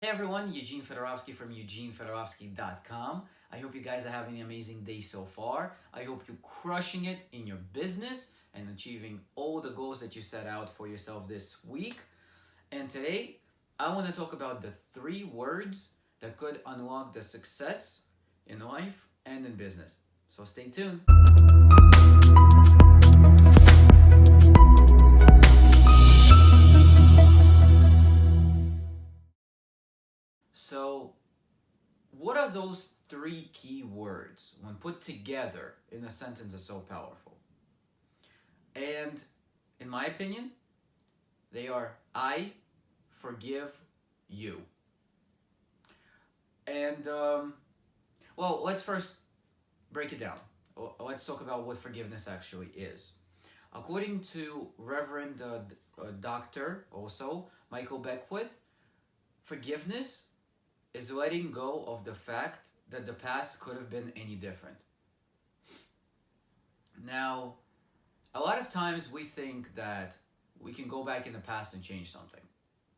everyone, Eugene Fedorovsky from EugeneFedorovsky.com. I hope you guys are having an amazing day so far. I hope you're crushing it in your business and achieving all the goals that you set out for yourself this week. And today, I want to talk about the 3 words that could unlock the success in life and in business. So stay tuned. So, what are those 3 key words when put together in a sentence are so powerful? And in my opinion, they are I forgive you. And let's first break it down. Let's talk about what forgiveness actually is. According to Reverend Dr. also Michael Beckwith, forgiveness is letting go of the fact that the past could have been any different. Now, a lot of times we think that we can go back in the past and change something,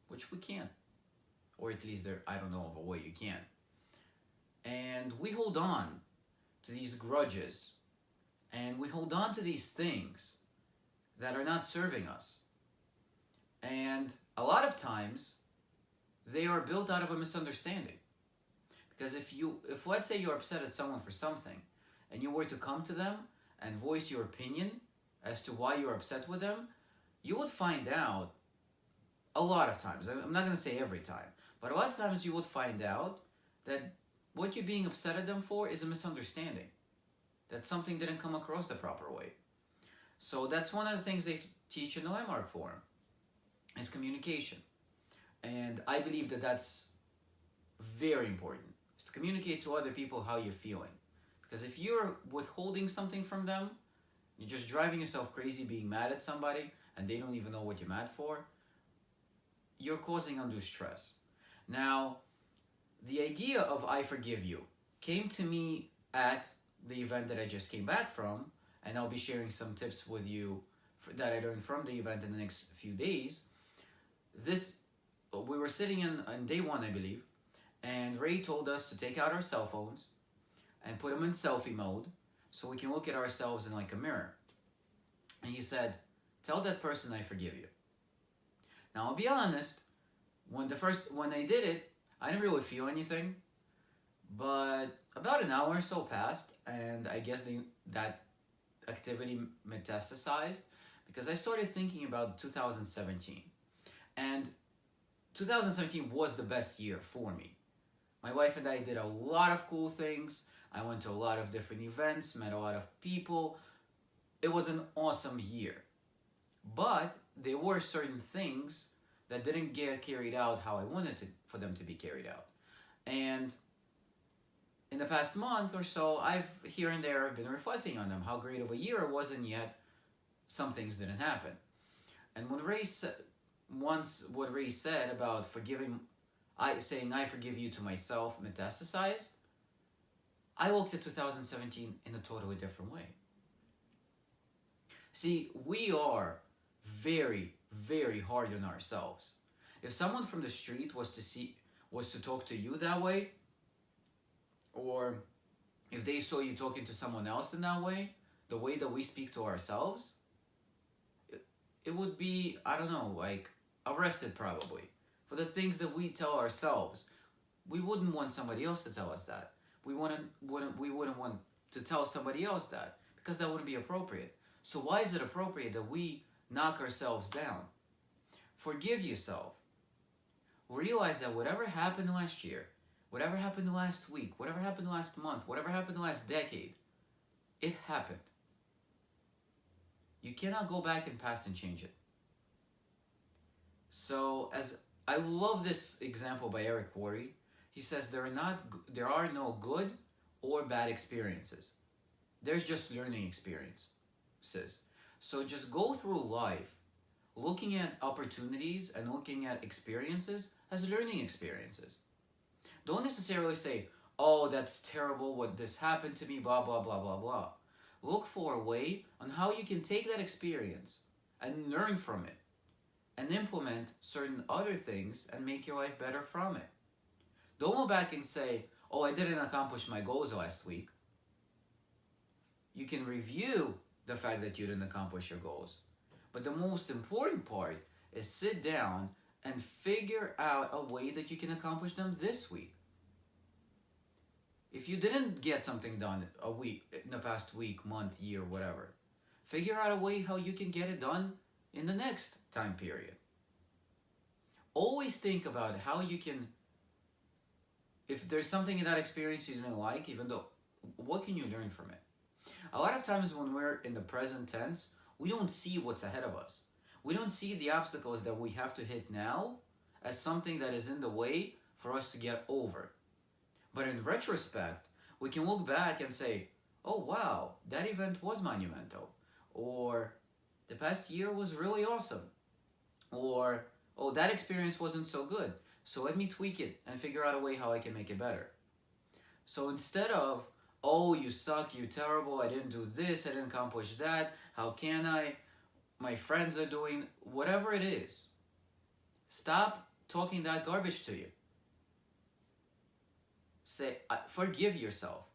which we can't. Or at least I don't know of a way you can. And we hold on to these grudges, and we hold on to these things that are not serving us. And a lot of times, they are built out of a misunderstanding. Because if let's say you're upset at someone for something, and you were to come to them and voice your opinion as to why you're upset with them, you would find out a lot of times, I'm not going to say every time, but a lot of times you would find out that what you're being upset at them for is a misunderstanding. That something didn't come across the proper way. So that's one of the things they teach in the Landmark Forum, is communication. And I believe that that's very important, is to communicate to other people how you're feeling. Because if you're withholding something from them, you're just driving yourself crazy being mad at somebody and they don't even know what you're mad for, you're causing undue stress. Now, the idea of I forgive you came to me at the event that I just came back from, and I'll be sharing some tips with you that I learned from the event in the next few days. We were sitting on day 1, I believe, and Ray told us to take out our cell phones and put them in selfie mode so we can look at ourselves in like a mirror. And he said, tell that person I forgive you. Now, I'll be honest, when I did it, I didn't really feel anything, but about an hour or so passed, and I guess that activity metastasized because I started thinking about 2017. And 2017 was the best year for me. My wife and I did a lot of cool things. I went to a lot of different events, met a lot of people. It was an awesome year. But there were certain things that didn't get carried out how I wanted for them to be carried out. And in the past month or so, I've here and there been reflecting on them, how great of a year it was, and yet some things didn't happen. And when what Ray said about saying I forgive you to myself metastasized, I looked at 2017 in a totally different way. See, we are very, very hard on ourselves. If someone from the street was to talk to you that way, or if they saw you talking to someone else in that way, the way that we speak to ourselves, it would be, I don't know, like arrested probably for the things that we tell ourselves. We wouldn't want somebody else to tell us that. We wouldn't want to tell somebody else that, because that wouldn't be appropriate. So why is it appropriate that we knock ourselves down? Forgive yourself. Realize that whatever happened last year, whatever happened last week, whatever happened last month, whatever happened last decade, it happened. You cannot go back in past and change it. So, as I love this example by Eric Worre, he says there are no good or bad experiences. There's just learning experiences. So just go through life looking at opportunities and looking at experiences as learning experiences. Don't necessarily say, oh, that's terrible, what this happened to me, blah, blah, blah, blah, blah. Look for a way on how you can take that experience and learn from it and implement certain other things and make your life better from it. Don't go back and say, oh, I didn't accomplish my goals last week. You can review the fact that you didn't accomplish your goals. But the most important part is sit down and figure out a way that you can accomplish them this week. If you didn't get something done a week, in the past week, month, year, whatever, figure out a way how you can get it done in the next time period. Always think about how you can, if there's something in that experience you didn't like, even though, what can you learn from it? A lot of times when we're in the present tense, we don't see what's ahead of us. We don't see the obstacles that we have to hit now as something that is in the way for us to get over. But in retrospect, we can look back and say, oh wow, that event was monumental. Or the past year was really awesome. Or, oh, that experience wasn't so good. So let me tweak it and figure out a way how I can make it better. So instead of, oh, you suck, you're terrible, I didn't do this, I didn't accomplish that, how can I? My friends are doing, whatever it is. Stop talking that garbage to you. Say, forgive yourself.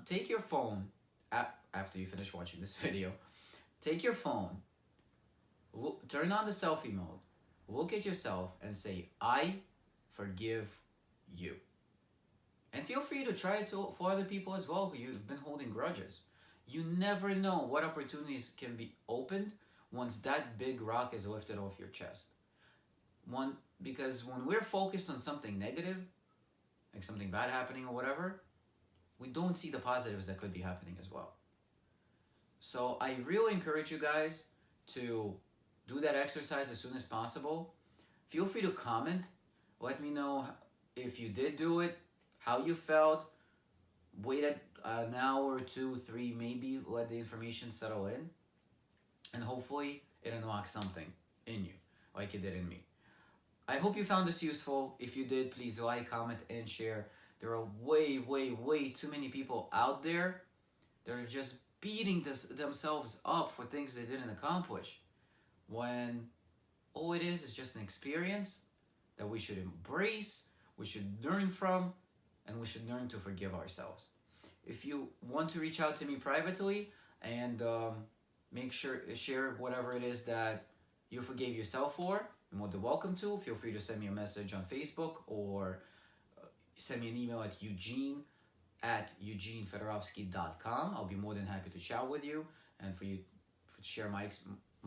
Take your phone, after you finish watching this video, take your phone, turn on the selfie mode, look at yourself and say, I forgive you. And feel free to try it for other people as well who you've been holding grudges. You never know what opportunities can be opened once that big rock is lifted off your chest. Because when we're focused on something negative, like something bad happening or whatever, we don't see the positives that could be happening as well. So I really encourage you guys to do that exercise as soon as possible. Feel free to comment. Let me know if you did do it, how you felt. Wait an hour, 2, 3, maybe let the information settle in. And hopefully it unlocks something in you, like it did in me. I hope you found this useful. If you did, please like, comment, and share. There are way, way, way too many people out there that are just beating themselves up for things they didn't accomplish, when all it is just an experience that we should embrace, we should learn from, and we should learn to forgive ourselves. If you want to reach out to me privately and share whatever it is that you forgave yourself for, you're more than welcome to. Feel free to send me a message on Facebook or send me an email at eugene@eugenefedorovsky.com. I'll be more than happy to chat with you and for you to share my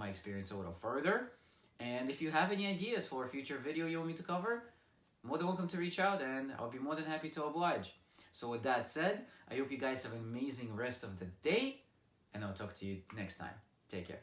experience a little further. And if you have any ideas for a future video you want me to cover, more than welcome to reach out and I'll be more than happy to oblige. So with that said, I hope you guys have an amazing rest of the day and I'll talk to you next time. Take care.